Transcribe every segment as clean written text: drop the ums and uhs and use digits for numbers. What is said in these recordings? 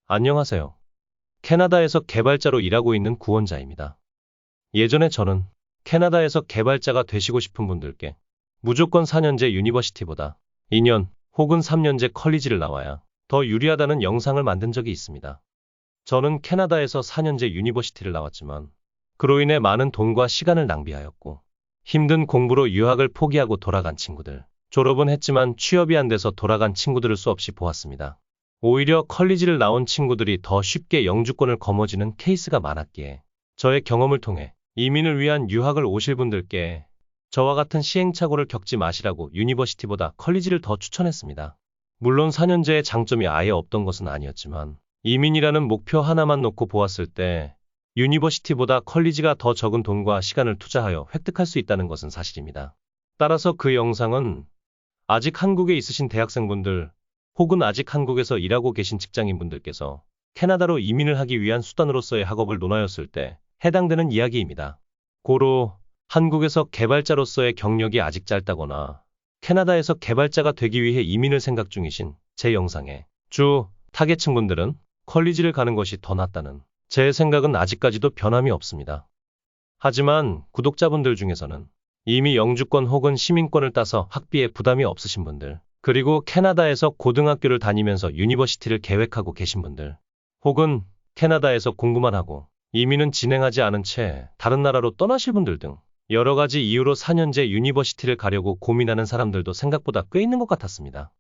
안녕하세요. 캐나다에서 개발자로 일하고 있는 구원자입니다. 예전에 저는 캐나다에서 개발자가 되시고 싶은 분들께 무조건 4년제 유니버시티보다 2년 혹은 3년제 컬리지를 나와야 더 유리하다는 영상을 만든 적이 있습니다. 저는 캐나다에서 4년제 유니버시티를 나왔지만 그로 인해 많은 돈과 시간을 낭비하였고 힘든 공부로 유학을 포기하고 돌아간 친구들, 졸업은 했지만 취업이 안 돼서 돌아간 친구들을 수없이 보았습니다. 오히려 컬리지를 나온 친구들이 더 쉽게 영주권을 거머쥐는 케이스가 많았기에 저의 경험을 통해 이민을 위한 유학을 오실 분들께 저와 같은 시행착오를 겪지 마시라고 유니버시티보다 컬리지를 더 추천했습니다. 물론 4년제의 장점이 아예 없던 것은 아니었지만 이민이라는 목표 하나만 놓고 보았을 때 유니버시티보다 컬리지가 더 적은 돈과 시간을 투자하여 획득할 수 있다는 것은 사실입니다. 따라서 그 영상은 아직 한국에 있으신 대학생분들 혹은 아직 한국에서 일하고 계신 직장인분들께서 캐나다로 이민을 하기 위한 수단으로서의 학업을 논하였을 때 해당되는 이야기입니다. 고로 한국에서 개발자로서의 경력이 아직 짧다거나 캐나다에서 개발자가 되기 위해 이민을 생각 중이신 제 영상의 주 타겟층분들은 컬리지를 가는 것이 더 낫다는 제 생각은 아직까지도 변함이 없습니다. 하지만 구독자분들 중에서는 이미 영주권 혹은 시민권을 따서 학비에 부담이 없으신 분들, 그리고 캐나다에서 고등학교를 다니면서 유니버시티를 계획하고 계신 분들, 혹은 캐나다에서 공부만 하고 이민은 진행하지 않은 채 다른 나라로 떠나실 분들 등 여러 가지 이유로 4년제 유니버시티를 가려고 고민하는 사람들도 생각보다 꽤 있는 것 같았습니다.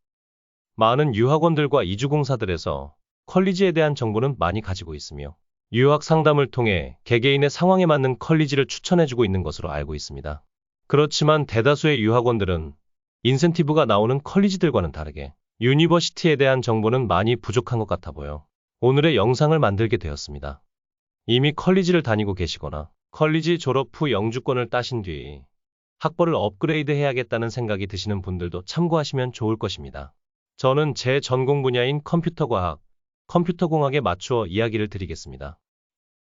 많은 유학원들과 이주공사들에서 컬리지에 대한 정보는 많이 가지고 있으며 유학 상담을 통해 개개인의 상황에 맞는 컬리지를 추천해주고 있는 것으로 알고 있습니다. 그렇지만 대다수의 유학원들은 인센티브가 나오는 컬리지들과는 다르게 유니버시티에 대한 정보는 많이 부족한 것 같아 보여 오늘의 영상을 만들게 되었습니다. 이미 컬리지를 다니고 계시거나 컬리지 졸업 후 영주권을 따신 뒤 학벌을 업그레이드 해야겠다는 생각이 드시는 분들도 참고하시면 좋을 것입니다. 저는 제 전공 분야인 컴퓨터과학, 컴퓨터공학에 맞추어 이야기를 드리겠습니다.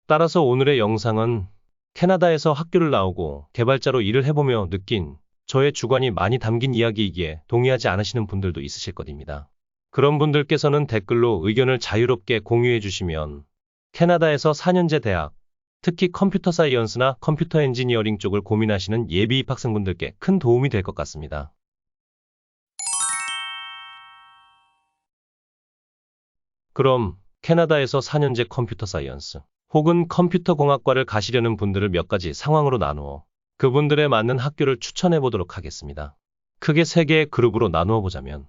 따라서 오늘의 영상은 캐나다에서 학교를 나오고 개발자로 일을 해보며 느낀 저의 주관이 많이 담긴 이야기이기에 동의하지 않으시는 분들도 있으실 것입니다. 그런 분들께서는 댓글로 의견을 자유롭게 공유해 주시면 캐나다에서 4년제 대학, 특히 컴퓨터 사이언스나 컴퓨터 엔지니어링 쪽을 고민하시는 예비 입학생분들께 큰 도움이 될 것 같습니다. 그럼 캐나다에서 4년제 컴퓨터 사이언스 혹은 컴퓨터 공학과를 가시려는 분들을 몇 가지 상황으로 나누어 그분들에 맞는 학교를 추천해 보도록 하겠습니다. 크게 3개의 그룹으로 나누어 보자면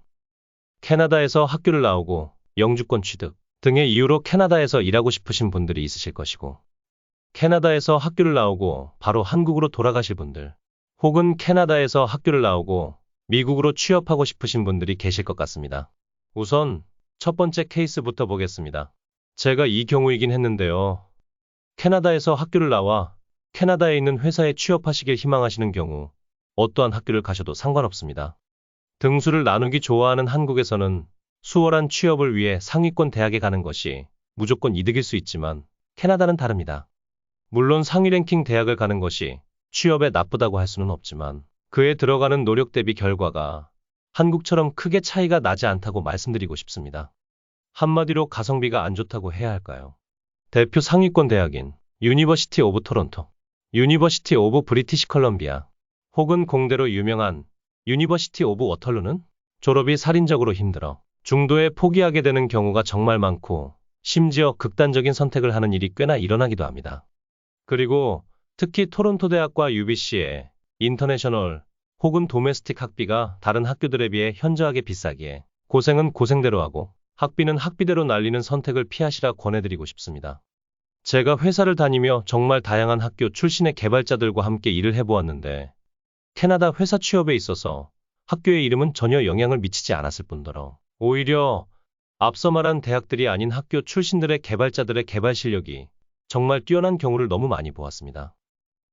캐나다에서 학교를 나오고 영주권 취득 등의 이유로 캐나다에서 일하고 싶으신 분들이 있으실 것이고 캐나다에서 학교를 나오고 바로 한국으로 돌아가실 분들 혹은 캐나다에서 학교를 나오고 미국으로 취업하고 싶으신 분들이 계실 것 같습니다. 우선 첫 번째 케이스부터 보겠습니다. 제가 이 경우이긴 했는데요. 캐나다에서 학교를 나와 캐나다에 있는 회사에 취업하시길 희망하시는 경우 어떠한 학교를 가셔도 상관없습니다. 등수를 나누기 좋아하는 한국에서는 수월한 취업을 위해 상위권 대학에 가는 것이 무조건 이득일 수 있지만 캐나다는 다릅니다. 물론 상위 랭킹 대학을 가는 것이 취업에 나쁘다고 할 수는 없지만 그에 들어가는 노력 대비 결과가 한국처럼 크게 차이가 나지 않다고 말씀드리고 싶습니다. 한마디로 가성비가 안 좋다고 해야 할까요? 대표 상위권 대학인 유니버시티 오브 토론토, 유니버시티 오브 브리티시 컬럼비아, 혹은 공대로 유명한 유니버시티 오브 워털루는 졸업이 살인적으로 힘들어 중도에 포기하게 되는 경우가 정말 많고 심지어 극단적인 선택을 하는 일이 꽤나 일어나기도 합니다. 그리고 특히 토론토 대학과 UBC의 인터내셔널 혹은 도메스틱 학비가 다른 학교들에 비해 현저하게 비싸기에 고생은 고생대로 하고 학비는 학비대로 날리는 선택을 피하시라 권해드리고 싶습니다. 제가 회사를 다니며 정말 다양한 학교 출신의 개발자들과 함께 일을 해보았는데 캐나다 회사 취업에 있어서 학교의 이름은 전혀 영향을 미치지 않았을 뿐더러 오히려 앞서 말한 대학들이 아닌 학교 출신들의 개발자들의 개발 실력이 정말 뛰어난 경우를 너무 많이 보았습니다.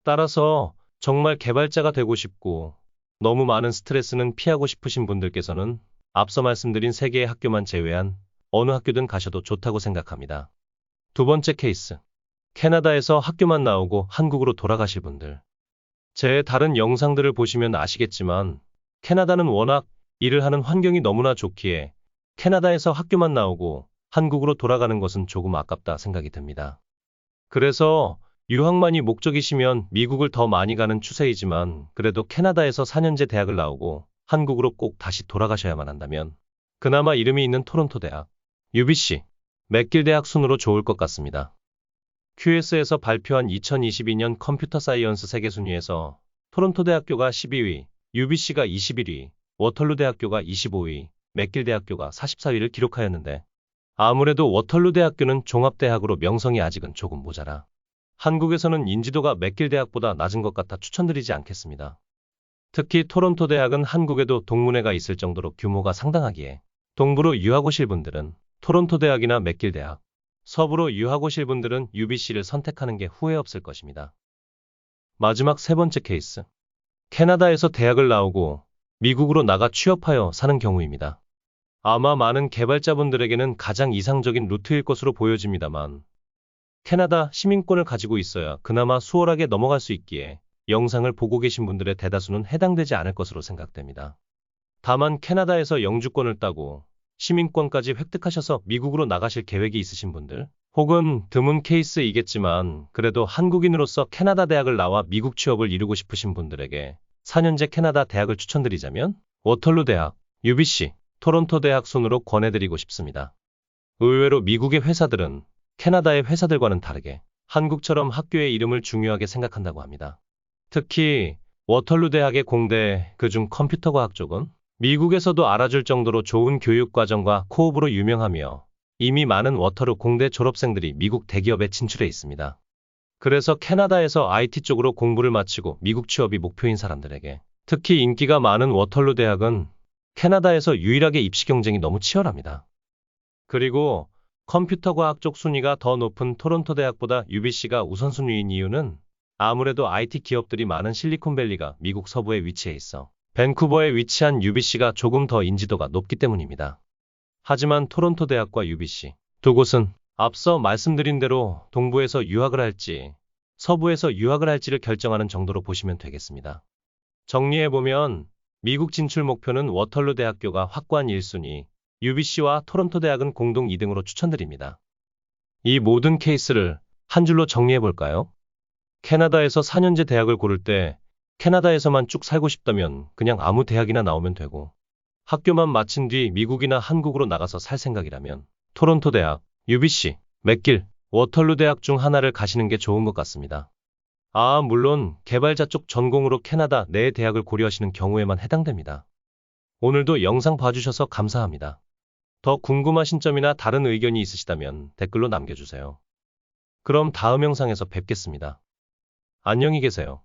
따라서 정말 개발자가 되고 싶고 너무 많은 스트레스는 피하고 싶으신 분들께서는 앞서 말씀드린 3개의 학교만 제외한 어느 학교든 가셔도 좋다고 생각합니다. 두 번째 케이스. 캐나다에서 학교만 나오고 한국으로 돌아가실 분들. 제 다른 영상들을 보시면 아시겠지만 캐나다는 워낙 일을 하는 환경이 너무나 좋기에 캐나다에서 학교만 나오고 한국으로 돌아가는 것은 조금 아깝다 생각이 듭니다. 그래서 유학만이 목적이시면 미국을 더 많이 가는 추세이지만 그래도 캐나다에서 4년제 대학을 나오고 한국으로 꼭 다시 돌아가셔야만 한다면 그나마 이름이 있는 토론토 대학, UBC, 맥길 대학 순으로 좋을 것 같습니다. QS에서 발표한 2022년 컴퓨터 사이언스 세계 순위에서 토론토 대학교가 12위, UBC가 21위, 워털루 대학교가 25위, 맥길 대학교가 44위를 기록하였는데 아무래도 워털루 대학교는 종합대학으로 명성이 아직은 조금 모자라 한국에서는 인지도가 맥길 대학보다 낮은 것 같아 추천드리지 않겠습니다. 특히 토론토 대학은 한국에도 동문회가 있을 정도로 규모가 상당하기에 동부로 유학 오실 분들은 토론토 대학이나 맥길 대학, 서부로 유학 오실 분들은 UBC를 선택하는 게 후회 없을 것입니다. 마지막 세 번째 케이스. 캐나다에서 대학을 나오고 미국으로 나가 취업하여 사는 경우입니다. 아마 많은 개발자분들에게는 가장 이상적인 루트일 것으로 보여집니다만 캐나다 시민권을 가지고 있어야 그나마 수월하게 넘어갈 수 있기에 영상을 보고 계신 분들의 대다수는 해당되지 않을 것으로 생각됩니다. 다만 캐나다에서 영주권을 따고 시민권까지 획득하셔서 미국으로 나가실 계획이 있으신 분들, 혹은 드문 케이스이겠지만 그래도 한국인으로서 캐나다 대학을 나와 미국 취업을 이루고 싶으신 분들에게 4년제 캐나다 대학을 추천드리자면 워털루 대학, UBC, 토론토 대학 순으로 권해드리고 싶습니다. 의외로 미국의 회사들은 캐나다의 회사들과는 다르게 한국처럼 학교의 이름을 중요하게 생각한다고 합니다. 특히 워털루 대학의 공대, 그중 컴퓨터과학 쪽은 미국에서도 알아줄 정도로 좋은 교육과정과 코업으로 유명하며 이미 많은 워터루 공대 졸업생들이 미국 대기업에 진출해 있습니다. 그래서 캐나다에서 IT 쪽으로 공부를 마치고 미국 취업이 목표인 사람들에게 특히 인기가 많은 워털루 대학은 캐나다에서 유일하게 입시 경쟁이 너무 치열합니다. 그리고 컴퓨터과학 쪽 순위가 더 높은 토론토 대학보다 UBC가 우선순위인 이유는 아무래도 IT 기업들이 많은 실리콘밸리가 미국 서부에 위치해 있어 밴쿠버에 위치한 UBC가 조금 더 인지도가 높기 때문입니다. 하지만 토론토 대학과 UBC 두 곳은 앞서 말씀드린 대로 동부에서 유학을 할지 서부에서 유학을 할지를 결정하는 정도로 보시면 되겠습니다. 정리해보면 미국 진출 목표는 워털루 대학교가 확고한 1순위, UBC와 토론토 대학은 공동 2등으로 추천드립니다. 이 모든 케이스를 한 줄로 정리해볼까요? 캐나다에서 4년제 대학을 고를 때 캐나다에서만 쭉 살고 싶다면 그냥 아무 대학이나 나오면 되고 학교만 마친 뒤 미국이나 한국으로 나가서 살 생각이라면 토론토 대학, UBC, 맥길, 워털루 대학 중 하나를 가시는 게 좋은 것 같습니다. 물론 개발자 쪽 전공으로 캐나다 내 대학을 고려하시는 경우에만 해당됩니다. 오늘도 영상 봐주셔서 감사합니다. 더 궁금하신 점이나 다른 의견이 있으시다면 댓글로 남겨주세요. 그럼 다음 영상에서 뵙겠습니다. 안녕히 계세요.